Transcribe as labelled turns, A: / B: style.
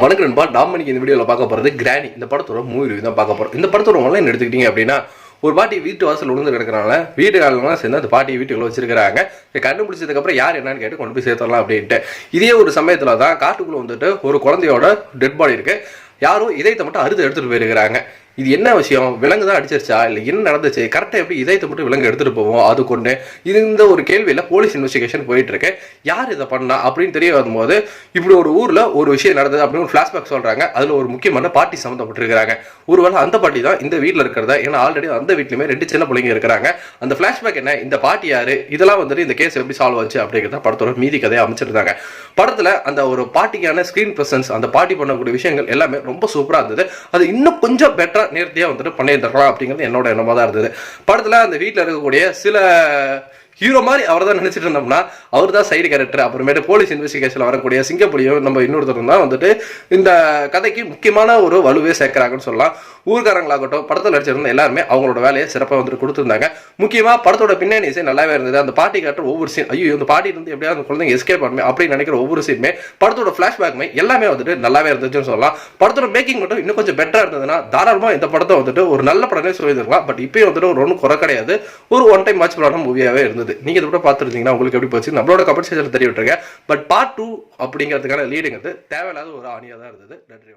A: வணக்கம் நண்பா. நாம் இன்னைக்கு இந்த வீடியோவில் பார்க்க போகிறது கிராணி. இந்த படத்தோட மூவி ரிவ்யூ தான் பார்க்க போகிறோம். இந்த படத்தோட ஆன்லைன் எடுத்துக்கிட்டீங்க அப்படின்னா, ஒரு பாட்டி வீட்டு வாசல் விழுந்து கிடக்கிறனால வீட்டுக்காரங்களாம் சேர்ந்து அந்த பாட்டியை வீட்டுக்குள்ள வச்சிருக்காங்க. கண்டுபிடிச்சதுக்கப்புறம் யார் என்னன்னு கேட்டு கொண்டு போய் சேர்த்துடலாம் அப்படின்ட்டு. இதே ஒரு சமயத்தில் தான் காட்டுக்குள்ளே வந்துட்டு ஒரு குழந்தையோட டெட் பாடி இருக்கு. யாரும் இதயத்தை மட்டும் அறுத்து எடுத்துட்டு போயிருக்கிறாங்க. இது என்ன விஷயம்? விலங்கு தான் அடிச்சிருச்சா இல்லை என்ன நடந்துச்சு? கரெக்டாக எப்படி இதயத்தை மட்டும் விலங்கு எடுத்துகிட்டு போவோம்? அது கொண்டு இது இந்த ஒரு கேள்வியில் போலீஸ் இன்வெஸ்டிகேஷன் போயிட்டு இருக்கு. யார் இதை பண்ணா அப்படின்னு தெரிய வரும்போது இப்படி ஒரு ஊரில் ஒரு விஷயம் நடந்தது அப்படின்னு ஒரு ஃப்ளாஷ்பேக் சொல்கிறாங்க. அதில் ஒரு முக்கியமான பாட்டி சம்மந்தப்பட்டிருக்கிறாங்க. ஒருவேளை அந்த பாட்டி தான் இந்த வீட்டில் இருக்கிறதா? ஏன்னா ஆல்ரெடி அந்த வீட்லையுமே 2 சின்ன பிள்ளைங்க இருக்கிறாங்க. அந்த ஃப்ளாஷ்பேக் என்ன, இந்த பாட்டி யாரு, இதெல்லாம் வந்துட்டு இந்த கேஸ் எப்படி சால்வ் ஆச்சு அப்படிங்கிறத படத்தோட மீதி கதையை அமைச்சிருந்தாங்க. படத்தில் அந்த ஒரு பாட்டிக்கான ஸ்க்ரீன் ப்ரெசன்ஸ், அந்த பாட்டி பண்ணக்கூடிய விஷயங்கள் எல்லாமே ரொம்ப சூப்பராக இருந்தது. அது இன்னும் கொஞ்சம் பெட்டரா நேர்த்தியா வந்துட்டு பண்ணியிருந்துடலாம் அப்படிங்கிறது என்னோட எண்ணமா தான் இருந்தது. படத்துல அந்த வீட்டில் இருக்கக்கூடிய சில ஹீரோ மாதிரி அவர் தான் நினைச்சிட்டு இருந்தோம்னா, அவர் தான் சைடு கேரக்டர். அப்புறமேட்டு போலீஸ் இன்வெஸ்டிகேஷன் வரக்கூடிய சிங்கப்புலியும் நம்ம இன்னொருத்தர் தான் வந்துட்டு இந்த கதைக்கு முக்கியமான ஒரு வலுவே சேர்க்கிறாங்கன்னு சொல்லலாம். ஊர்காரங்களாகட்டும், படத்தில் நடிச்சிருந்த எல்லாருமே அவங்களோட வேலையை சிறப்பாக வந்துட்டு கொடுத்துருந்தாங்க. முக்கியமாக படத்தோட பின்னணி இசை நல்லாவே இருந்தது. அந்த பாட்டி காட்டுற ஒவ்வொரு சீன், ஐயோ இந்த பாட்டி இருந்து எப்படியாவது அந்த குழந்தைங்க எஸ்கேப் பண்ணுமே அப்படின்னு நினைக்கிற ஒவ்வொரு சீனுமே, படத்தோட ஃபிளாஷ்பேக்குமே எல்லாமே வந்துட்டு நல்லாவே இருந்துச்சுன்னு சொல்லலாம். படத்தோட மேக்கிங் மட்டும் இன்னும் கொஞ்சம் பெட்டரா இருந்ததுன்னா தாராளமாக இந்த படத்தை வந்துட்டு ஒரு நல்ல படமே சொல்லியிருக்கலாம். பட் இப்பயும் வந்துட்டு ஒரு ஒன்றும் குறை கிடையாது. ஒரு ஒன் டைம் வாட்ச் படம் மூவியாவே இருந்தது. நீங்க இதை கூட பார்த்துருந்தீங்கன்னா உங்களுக்கு எப்படி போச்சு நம்மளோட கமெண்ட் செக்ஷன்ல தெரிய விட்டுருங்க. பட் பார்ட் 2 அப்படிங்கிறதுக்கான லீடுங்கிறது தேவையில்லாத ஒரு ஆணியா தான் இருந்தது. நன்றி.